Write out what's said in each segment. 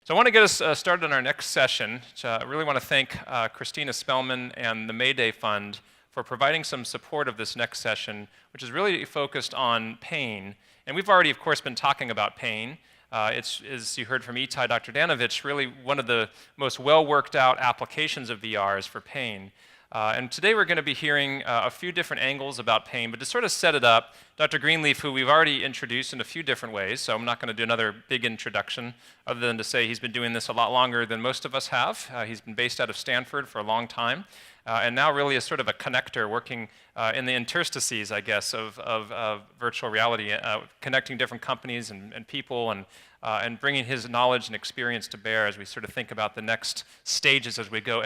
So I want to get us started on our next session. I really want to thank Christina Spellman and the Mayday Fund for providing some support of this next session, which is really focused on pain. And we've already, of course, been talking about pain. It's, as you heard from Itai Dr. Danovich, really one of the most well-worked out applications of VR is for pain. And today we're going to be hearing a few different angles about pain, but to sort of set it up, Dr. Greenleaf, who we've already introduced in a few different ways, so I'm not going to do another big introduction other than to say he's been doing this a lot longer than most of us have. He's been based out of Stanford for a long time, and now really is sort of a connector working in the interstices, I guess, of virtual reality, connecting different companies and people and bringing his knowledge and experience to bear as we sort of think about the next stages as we go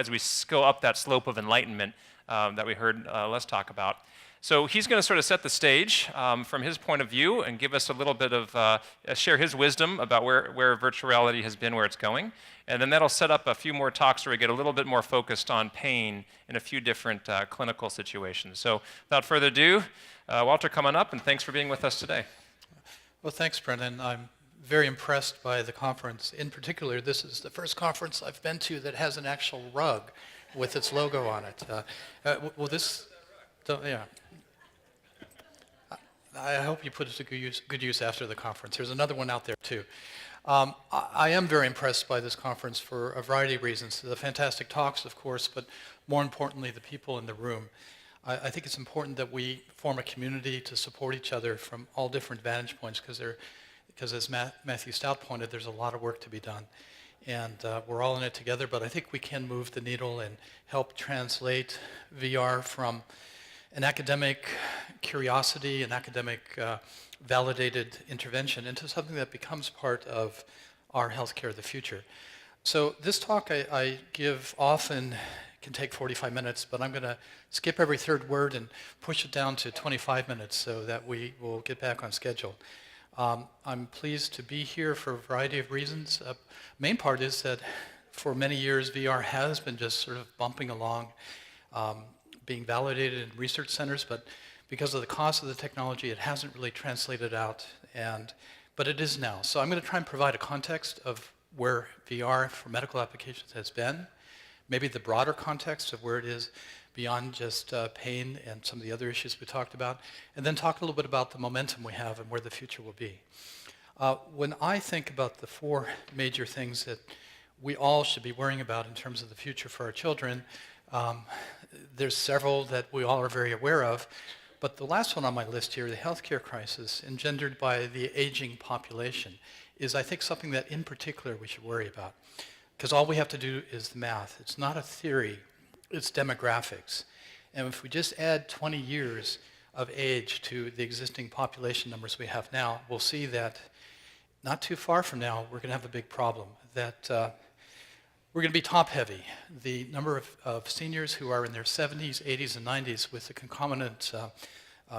up that slope of enlightenment that we heard Les talk about. So he's going to sort of set the stage from his point of view and give us a little bit of, share his wisdom about where virtual reality has been, where it's going. And then that'll set up a few more talks where we get a little bit more focused on pain in a few different clinical situations. So without further ado, Walter, come on up, and thanks for being with us today. Well, thanks, Brendan. I'm very impressed by the conference. In particular, this is the first conference I've been to that has an actual rug with its logo on it. Yeah. I hope you put it to good use after the conference. There's another one out there, too. I am very impressed by this conference for a variety of reasons. The fantastic talks, of course, but more importantly, the people in the room. I think it's important that we form a community to support each other from all different vantage points, because as Matthew Stout pointed, there's a lot of work to be done. And we're all in it together, but I think we can move the needle and help translate VR from an academic curiosity, an academic validated intervention into something that becomes part of our healthcare of the future. So this talk I give often can take 45 minutes, but I'm going to skip every third word and push it down to 25 minutes so that we will get back on schedule. I'm pleased to be here for a variety of reasons. Main part is that for many years VR has been just sort of bumping along, being validated in research centers, but because of the cost of the technology, it hasn't really translated out, but it is now. So I'm going to try and provide a context of where VR for medical applications has been, maybe the broader context of where it is beyond just pain and some of the other issues we talked about, and then talk a little bit about the momentum we have and where the future will be. When I think about the four major things that we all should be worrying about in terms of the future for our children, there's several that we all are very aware of, but the last one on my list here, the healthcare crisis engendered by the aging population, is I think something that in particular we should worry about. Because all we have to do is the math. It's not a theory, it's demographics. And if we just add 20 years of age to the existing population numbers we have now, we'll see that not too far from now, we're going to have a big problem. That we're going to be top-heavy. The number of seniors who are in their 70s, 80s, and 90s with the concomitant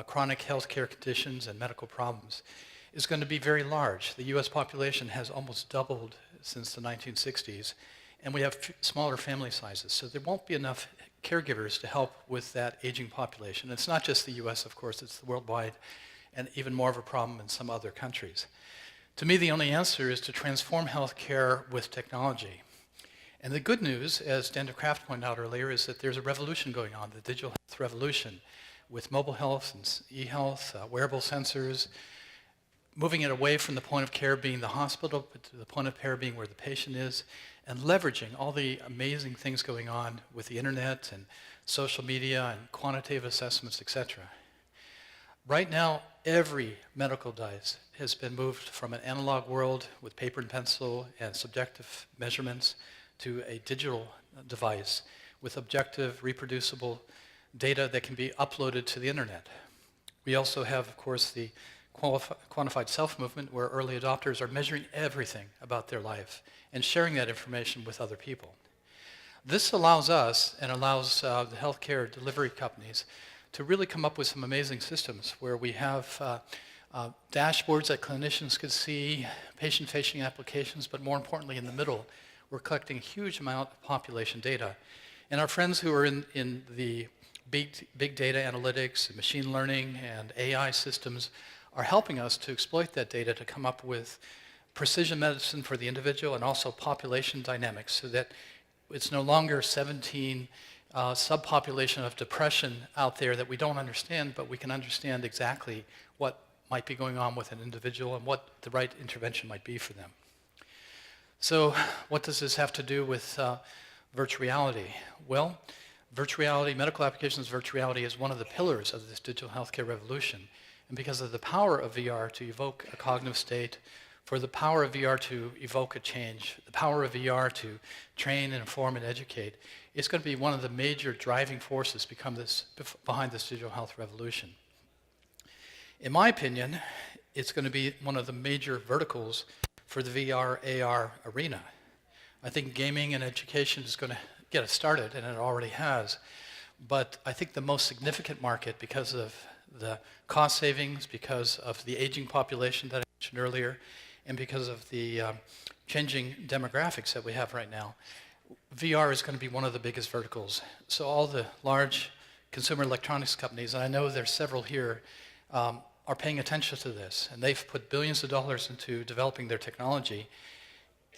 chronic healthcare conditions and medical problems is going to be very large. The US population has almost doubled since the 1960s, and we have smaller family sizes, so there won't be enough caregivers to help with that aging population. It's not just the US, of course, it's worldwide, and even more of a problem in some other countries. To me, the only answer is to transform healthcare with technology. And the good news, as Dan DeCraft pointed out earlier, is that there's a revolution going on, the digital health revolution, with mobile health and e-health, wearable sensors, moving it away from the point of care being the hospital, but to the point of care being where the patient is, and leveraging all the amazing things going on with the internet and social media and quantitative assessments, etc. Right now, every medical device has been moved from an analog world with paper and pencil and subjective measurements to a digital device with objective, reproducible data that can be uploaded to the internet. We also have, of course, the quantified self movement, where early adopters are measuring everything about their life and sharing that information with other people. This allows us and allows the healthcare delivery companies to really come up with some amazing systems where we have dashboards that clinicians could see, patient-facing applications, but more importantly in the middle, we're collecting a huge amount of population data. And our friends who are in the big data analytics, and machine learning, and AI systems are helping us to exploit that data to come up with precision medicine for the individual and also population dynamics, so that it's no longer 17 subpopulation of depression out there that we don't understand, but we can understand exactly what might be going on with an individual and what the right intervention might be for them. So what does this have to do with virtual reality? Well, virtual reality, medical applications of virtual reality is one of the pillars of this digital healthcare revolution. And because of the power of VR to evoke a cognitive state, for the power of VR to evoke a change, the power of VR to train and inform and educate, it's going to be one of the major driving forces behind this digital health revolution. In my opinion, it's going to be one of the major verticals for the VR, AR arena. I think gaming and education is going to get it started, and it already has. But I think the most significant market, because of the cost savings, because of the aging population that I mentioned earlier, and because of the changing demographics that we have right now, VR is going to be one of the biggest verticals. So all the large consumer electronics companies, and I know there's several here, are paying attention to this, and they've put billions of dollars into developing their technology,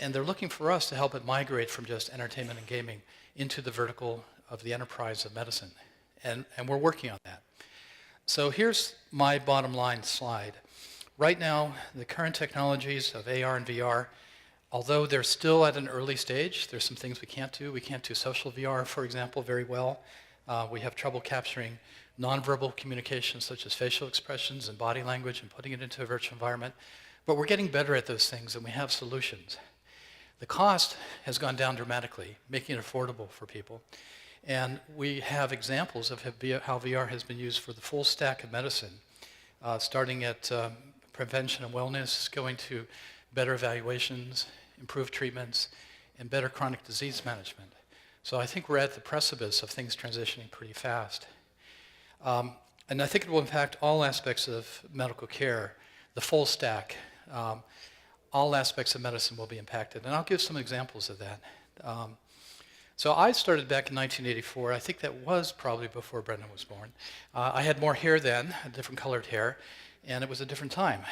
and they're looking for us to help it migrate from just entertainment and gaming into the vertical of the enterprise of medicine, and we're working on that. So here's my bottom line slide. Right now, the current technologies of AR and VR, although they're still at an early stage, there's some things we can't do. We can't do social VR, for example, very well. We have trouble capturing nonverbal communications such as facial expressions and body language and putting it into a virtual environment. But we're getting better at those things, and we have solutions. The cost has gone down dramatically, making it affordable for people. And we have examples of how VR has been used for the full stack of medicine, starting at prevention and wellness, going to better evaluations, improved treatments, and better chronic disease management. So I think we're at the precipice of things transitioning pretty fast. And I think it will impact all aspects of medical care, the full stack. All aspects of medicine will be impacted. And I'll give some examples of that. So I started back in 1984. I think that was probably before Brendan was born. I had more hair then, a different colored hair, and it was a different time.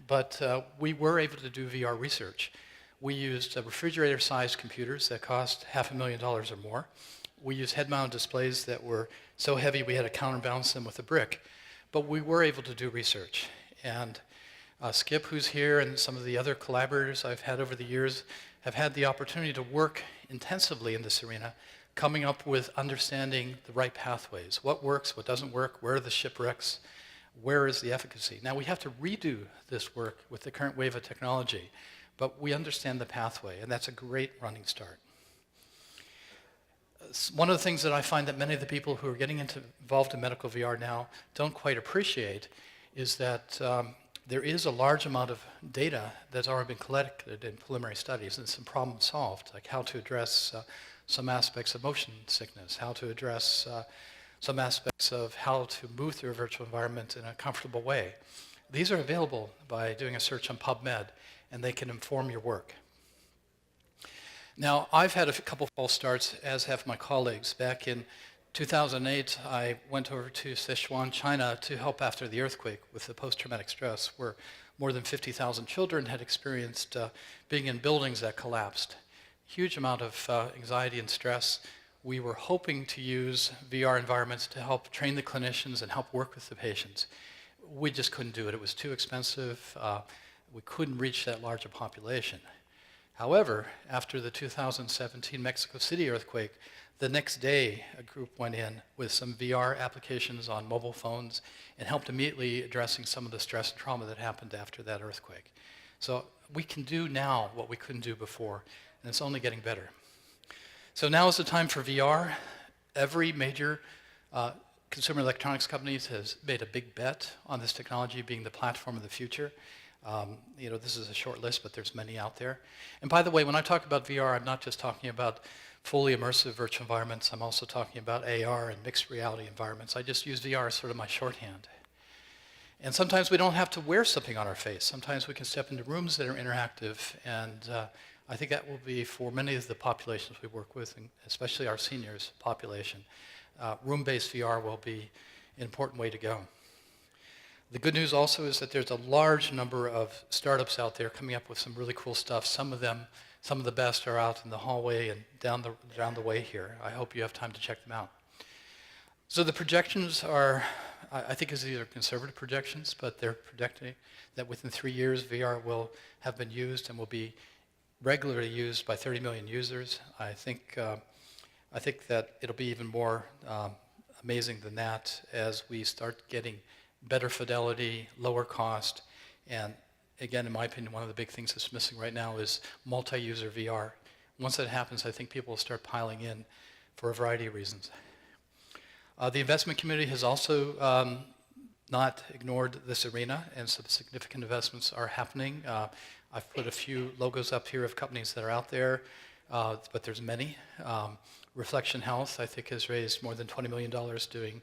But we were able to do VR research. We used refrigerator-sized computers that cost $500,000 or more. We used head-mounted displays that were so heavy we had to counterbalance them with a brick. But we were able to do research. And Skip, who's here, and some of the other collaborators I've had over the years have had the opportunity to work intensively in this arena, coming up with understanding the right pathways. What works, what doesn't work, where are the shipwrecks, where is the efficacy? Now we have to redo this work with the current wave of technology, but we understand the pathway, and that's a great running start. One of the things that I find that many of the people who are getting involved in medical VR now don't quite appreciate is that there is a large amount of data that's already been collected in preliminary studies and some problems solved, like how to address some aspects of motion sickness, how to address some aspects of how to move through a virtual environment in a comfortable way. These are available by doing a search on PubMed, and they can inform your work. Now, I've had a couple false starts, as have my colleagues. Back in 2008, I went over to Sichuan, China to help after the earthquake with the post-traumatic stress, where more than 50,000 children had experienced being in buildings that collapsed. Huge amount of anxiety and stress. We were hoping to use VR environments to help train the clinicians and help work with the patients. We just couldn't do it. It was too expensive. We couldn't reach that larger population. However, after the 2017 Mexico City earthquake, the next day a group went in with some VR applications on mobile phones and helped immediately addressing some of the stress and trauma that happened after that earthquake. So we can do now what we couldn't do before, and it's only getting better. So now is the time for VR. Every major consumer electronics company has made a big bet on this technology being the platform of the future. This is a short list, but there's many out there. And by the way, when I talk about VR, I'm not just talking about fully immersive virtual environments. I'm also talking about AR and mixed reality environments. I just use VR as sort of my shorthand. And sometimes we don't have to wear something on our face. Sometimes we can step into rooms that are interactive, and I think that will be for many of the populations we work with, and especially our seniors population. Room-based VR will be an important way to go. The good news also is that there's a large number of startups out there coming up with some really cool stuff. Some of the best are out in the hallway and down the way here. I hope you have time to check them out. So the projections are, I think these are conservative projections, but they're projecting that within 3 years VR will have been used and will be regularly used by 30 million users. I think that it'll be even more amazing than that as we start getting better fidelity, lower cost, and again, in my opinion, one of the big things that's missing right now is multi-user VR. Once that happens, I think people will start piling in for a variety of reasons. The investment community has also not ignored this arena, and some significant investments are happening. I've put a few logos up here of companies that are out there, but there's many. Reflection Health, I think, has raised more than $20 million doing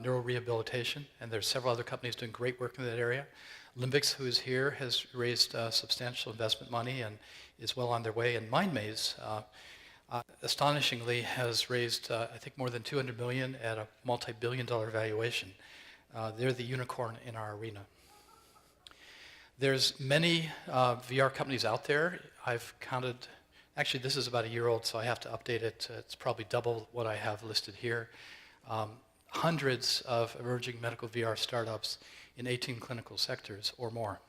neurorehabilitation, and there's several other companies doing great work in that area. Limbix, who is here, has raised substantial investment money and is well on their way. And MindMaze, astonishingly, has raised, I think, more than $200 million at a multi-billion-dollar valuation. They're the unicorn in our arena. There's many VR companies out there. I've counted, actually this is about a year old, so I have to update it. It's probably double what I have listed here. Hundreds of emerging medical VR startups in 18 clinical sectors or more.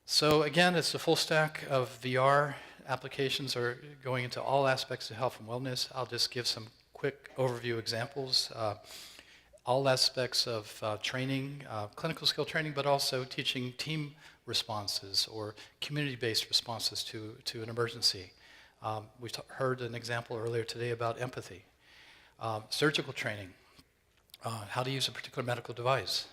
So again, it's a full stack of VR applications are going into all aspects of health and wellness. I'll just give some quick overview examples. All aspects of training, clinical skill training, but also teaching team responses or community-based responses to an emergency. We heard an example earlier today about empathy. Surgical training, how to use a particular medical device.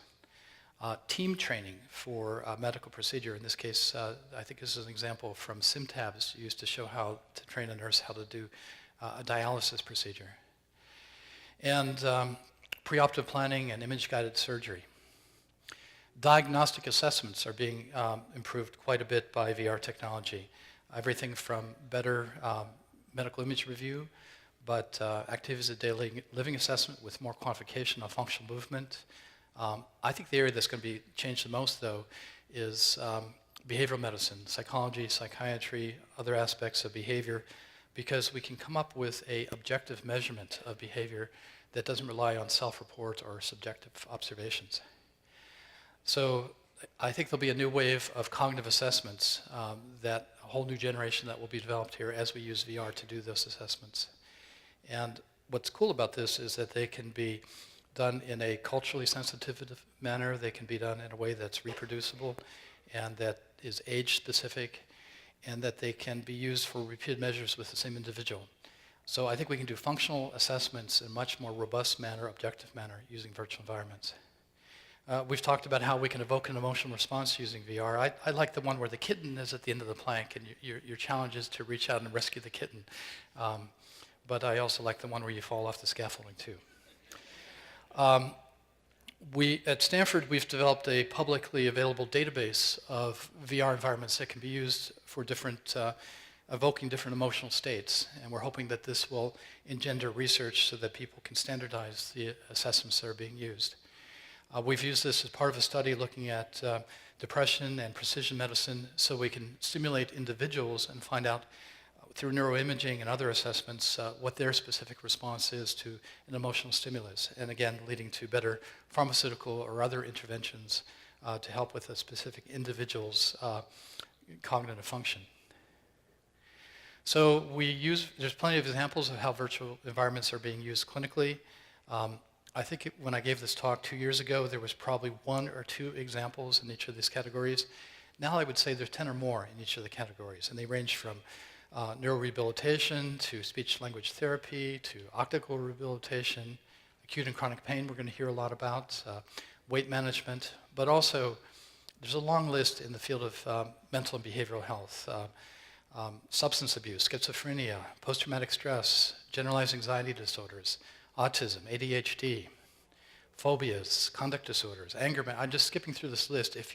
Team training for a medical procedure. In this case, I think this is an example from SimTabs used to show how to train a nurse how to do a dialysis procedure. And preoperative planning and image-guided surgery. Diagnostic assessments are being improved quite a bit by VR technology. Everything from better medical image review, but activities of daily living assessment with more quantification of functional movement. I think the area that's going to be changed the most, though, is behavioral medicine, psychology, psychiatry, other aspects of behavior, because we can come up with an objective measurement of behavior that doesn't rely on self-report or subjective observations. So I think there'll be a new wave of cognitive assessments, that a whole new generation that will be developed here as we use VR to do those assessments. And what's cool about this is that they can be done in a culturally sensitive manner. They can be done in a way that's reproducible and that is age-specific, and that they can be used for repeated measures with the same individual. So I think we can do functional assessments in a much more robust manner, objective manner, using virtual environments. We've talked about how we can evoke an emotional response using VR. I like the one where the kitten is at the end of the plank and your challenge is to reach out and rescue the kitten. But I also like the one where you fall off the scaffolding too. At Stanford, we've developed a publicly available database of VR environments that can be used for evoking different emotional states. And we're hoping that this will engender research so that people can standardize the assessments that are being used. We've used this as part of a study looking at depression and precision medicine so we can stimulate individuals and find out through neuroimaging and other assessments what their specific response is to an emotional stimulus, and again leading to better pharmaceutical or other interventions to help with a specific individual's cognitive function. So there's plenty of examples of how virtual environments are being used clinically. I think when I gave this talk 2 years ago, there was probably 1 or 2 examples in each of these categories. Now I would say there's 10 or more in each of the categories, and they range from neurorehabilitation to speech-language therapy to optical rehabilitation, acute and chronic pain we're going to hear a lot about, weight management, but also there's a long list in the field of mental and behavioral health, substance abuse, schizophrenia, post-traumatic stress, generalized anxiety disorders, autism, ADHD, phobias, conduct disorders, anger. I'm just skipping through this list. If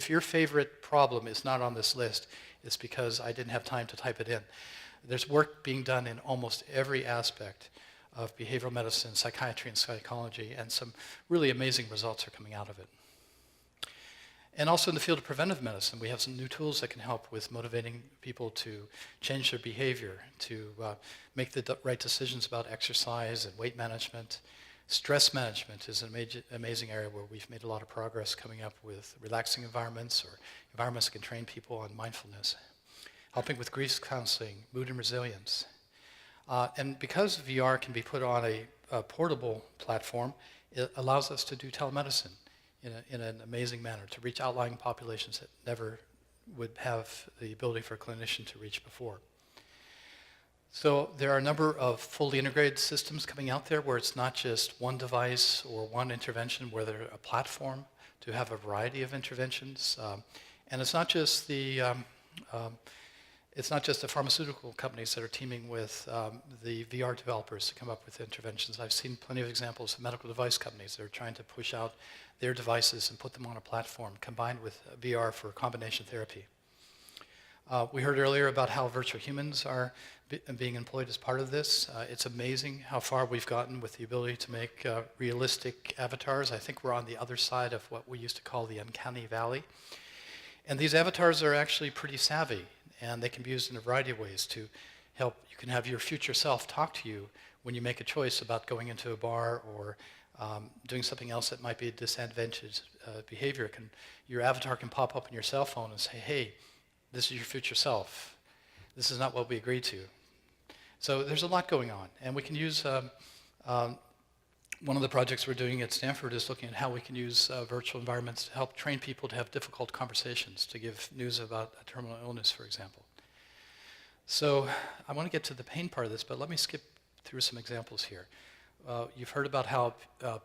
your favorite problem is not on this list, it's because I didn't have time to type it in. There's work being done in almost every aspect of behavioral medicine, psychiatry, and psychology, and some really amazing results are coming out of it. And also in the field of preventive medicine, we have some new tools that can help with motivating people to change their behavior, to make the right decisions about exercise and weight management. Stress management is an amazing area where we've made a lot of progress coming up with relaxing environments or environments that can train people on mindfulness. Helping with grief counseling, mood and resilience. And because VR can be put on a portable platform, it allows us to do telemedicine in an amazing manner, to reach outlying populations that never would have the ability for a clinician to reach before. So there are a number of fully integrated systems coming out there where it's not just one device or one intervention, where they're a platform to have a variety of interventions. And it's not just the pharmaceutical companies that are teaming with the VR developers to come up with interventions. I've seen plenty of examples of medical device companies that are trying to push out their devices and put them on a platform combined with VR for combination therapy. We heard earlier about how virtual humans are being employed as part of this. It's amazing how far we've gotten with the ability to make realistic avatars. I think we're on the other side of what we used to call the uncanny valley. And these avatars are actually pretty savvy, and they can be used in a variety of ways to help. You can have your future self talk to you when you make a choice about going into a bar or doing something else that might be a disadvantaged behavior. Your avatar can pop up on your cell phone and say, hey, this is your future self. This is not what we agreed to. So there's a lot going on, and we can use, one of the projects we're doing at Stanford is looking at how we can use virtual environments to help train people to have difficult conversations, to give news about a terminal illness, for example. So I want to get to the pain part of this, but let me skip through some examples here. You've heard about how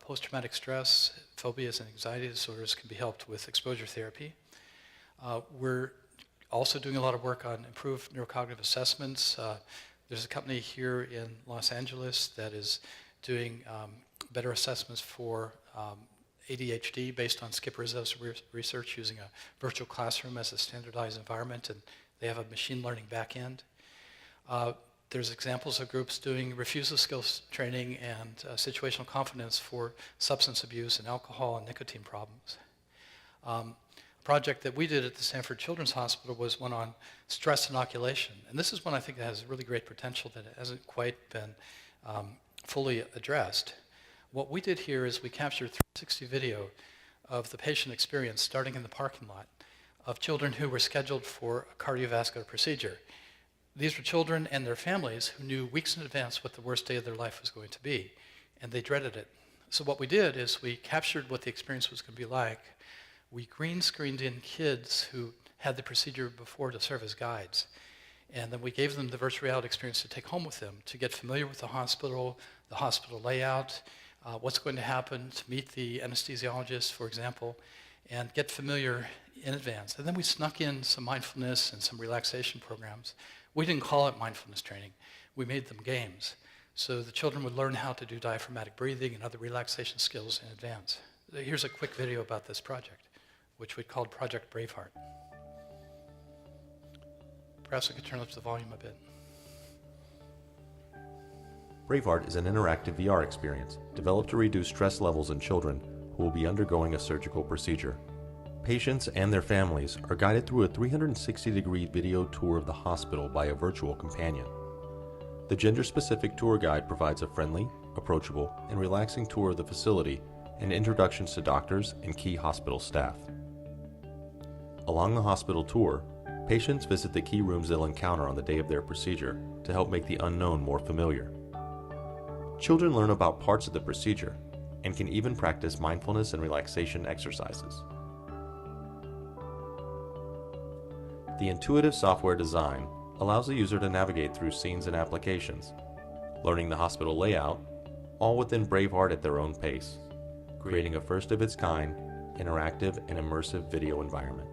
post-traumatic stress, phobias, and anxiety disorders can be helped with exposure therapy. We're also doing a lot of work on improved neurocognitive assessments. There's a company here in Los Angeles that is doing better assessments for ADHD based on Skip Rizzo's research using a virtual classroom as a standardized environment, and they have a machine learning back end. There's examples of groups doing refusal skills training and situational confidence for substance abuse and alcohol and nicotine problems. A project that we did at the Stanford Children's Hospital was one on stress inoculation. And this is one I think that has really great potential that hasn't quite been fully addressed. What we did here is we captured 360 video of the patient experience starting in the parking lot of children who were scheduled for a cardiovascular procedure. These were children and their families who knew weeks in advance what the worst day of their life was going to be, and they dreaded it. So what we did is we captured what the experience was going to be like. We green screened in kids who had the procedure before to serve as guides. And then we gave them the virtual reality experience to take home with them, to get familiar with the hospital layout, what's going to happen, to meet the anesthesiologist, for example, and get familiar in advance. And then we snuck in some mindfulness and some relaxation programs. We didn't call it mindfulness training. We made them games. So the children would learn how to do diaphragmatic breathing and other relaxation skills in advance. Here's a quick video about this project, which we called Project Braveheart. Perhaps we could turn up the volume a bit. Braveheart is an interactive VR experience developed to reduce stress levels in children who will be undergoing a surgical procedure. Patients and their families are guided through a 360-degree video tour of the hospital by a virtual companion. The gender-specific tour guide provides a friendly, approachable, and relaxing tour of the facility and introductions to doctors and key hospital staff. Along the hospital tour, patients visit the key rooms they'll encounter on the day of their procedure to help make the unknown more familiar. Children learn about parts of the procedure and can even practice mindfulness and relaxation exercises. The intuitive software design allows the user to navigate through scenes and applications, learning the hospital layout, all within Braveheart at their own pace, creating a first-of-its-kind, interactive and immersive video environment.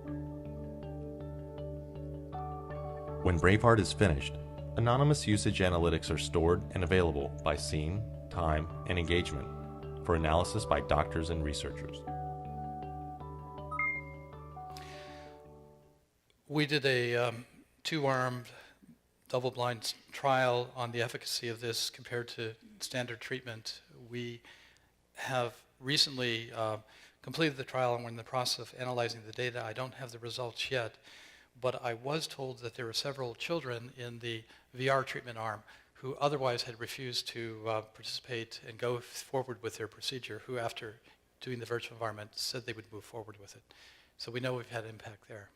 When Braveheart is finished, anonymous usage analytics are stored and available by scene, time, and engagement for analysis by doctors and researchers. We did a two-armed, double-blind trial on the efficacy of this compared to standard treatment. We have recently completed the trial and we're in the process of analyzing the data. I don't have the results yet, but I was told that there were several children in the VR treatment arm who otherwise had refused to participate and go forward with their procedure, who after doing the virtual environment said they would move forward with it. So we know we've had impact there.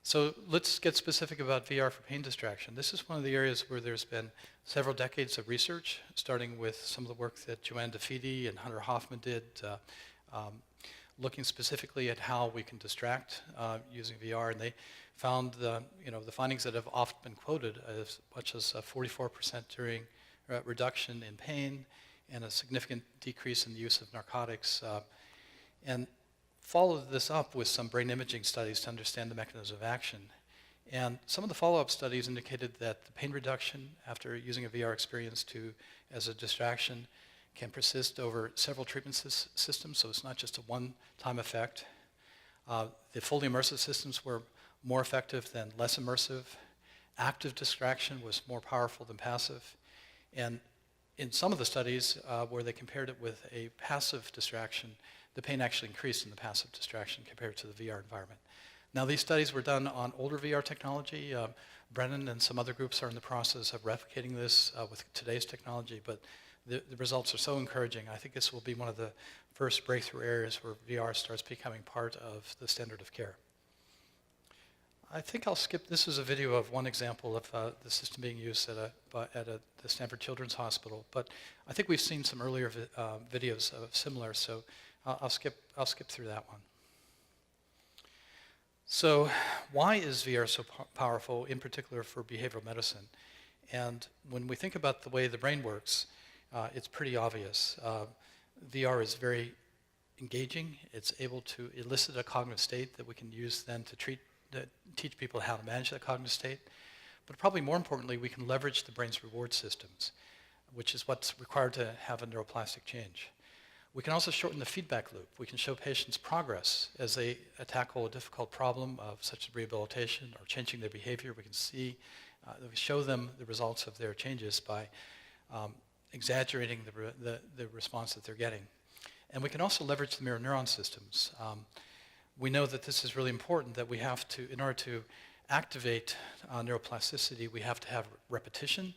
So let's get specific about VR for pain distraction. This is one of the areas where there's been several decades of research, starting with some of the work that Joanne DeFede and Hunter Hoffman did, looking specifically at how we can distract using VR, and they found the findings that have often been quoted as much as a 44% during reduction in pain and a significant decrease in the use of narcotics, and followed this up with some brain imaging studies to understand the mechanism of action. And some of the follow-up studies indicated that the pain reduction after using a VR experience as a distraction can persist over several treatment systems, so it's not just a one-time effect. The fully immersive systems were more effective than less immersive. Active distraction was more powerful than passive. And in some of the studies where they compared it with a passive distraction, the pain actually increased in the passive distraction compared to the VR environment. Now, these studies were done on older VR technology. Brennan and some other groups are in the process of replicating this with today's technology, but the results are so encouraging. I think this will be one of the first breakthrough areas where VR starts becoming part of the standard of care. I think I'll skip. This is a video of one example of the system being used at the Stanford Children's Hospital, but I think we've seen some earlier videos of similar, so I'll skip through that one. So why is VR so powerful, in particular for behavioral medicine? And when we think about the way the brain works, it's pretty obvious. VR is very engaging. It's able to elicit a cognitive state that we can use then to teach people how to manage that cognitive state. But probably more importantly, we can leverage the brain's reward systems, which is what's required to have a neuroplastic change. We can also shorten the feedback loop. We can show patients progress as they tackle a difficult problem such as rehabilitation or changing their behavior. We can see, we show them the results of their changes by exaggerating the response that they're getting. And we can also leverage the mirror neuron systems. We know that this is really important, that we have to, in order to activate neuroplasticity, we have to have repetition,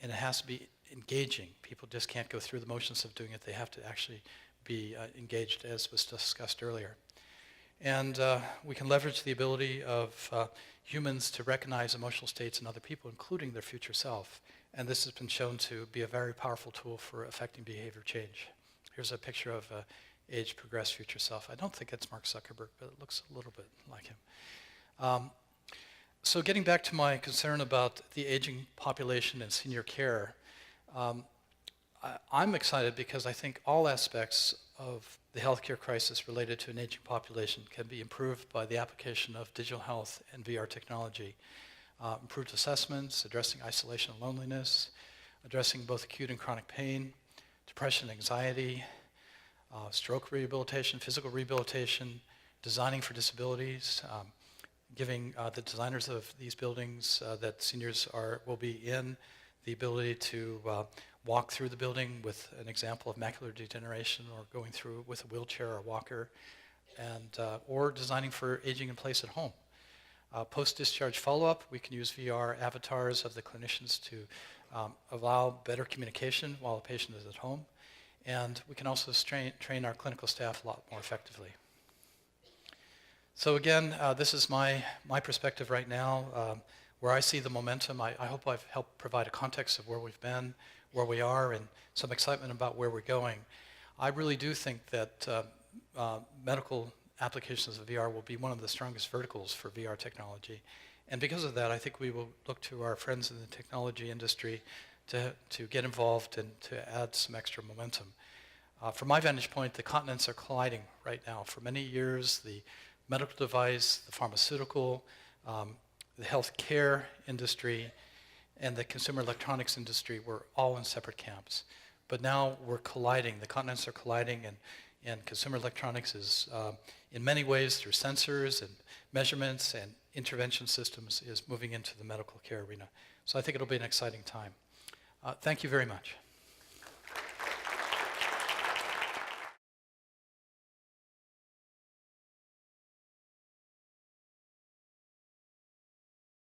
and it has to be engaging. People just can't go through the motions of doing it. They have to actually be engaged, as was discussed earlier. And we can leverage the ability of humans to recognize emotional states in other people, including their future self. And this has been shown to be a very powerful tool for affecting behavior change. Here's a picture of age-progressed future self. I don't think it's Mark Zuckerberg, but it looks a little bit like him. So getting back to my concern about the aging population and senior care, I'm excited because I think all aspects of the healthcare crisis related to an aging population can be improved by the application of digital health and VR technology. Improved assessments, addressing isolation and loneliness, addressing both acute and chronic pain, depression, anxiety, stroke rehabilitation, physical rehabilitation, designing for disabilities, giving the designers of these buildings that seniors will be in the ability to walk through the building with an example of macular degeneration, or going through with a wheelchair or walker, and or designing for aging in place at home. Post-discharge follow-up, we can use VR avatars of the clinicians to allow better communication while the patient is at home. And we can also train our clinical staff a lot more effectively. So again, this is my perspective right now, where I see the momentum. I hope I've helped provide a context of where we've been, where we are, and some excitement about where we're going. I really do think that medical applications of VR will be one of the strongest verticals for VR technology. And because of that, I think we will look to our friends in the technology industry to get involved and to add some extra momentum. From my vantage point, the continents are colliding right now. For many years, the medical device, the pharmaceutical, the healthcare industry, and the consumer electronics industry were all in separate camps. But now we're colliding. The continents are colliding, and consumer electronics is, in many ways, through sensors and measurements and intervention systems, is moving into the medical care arena. So I think it'll be an exciting time. Thank you very much.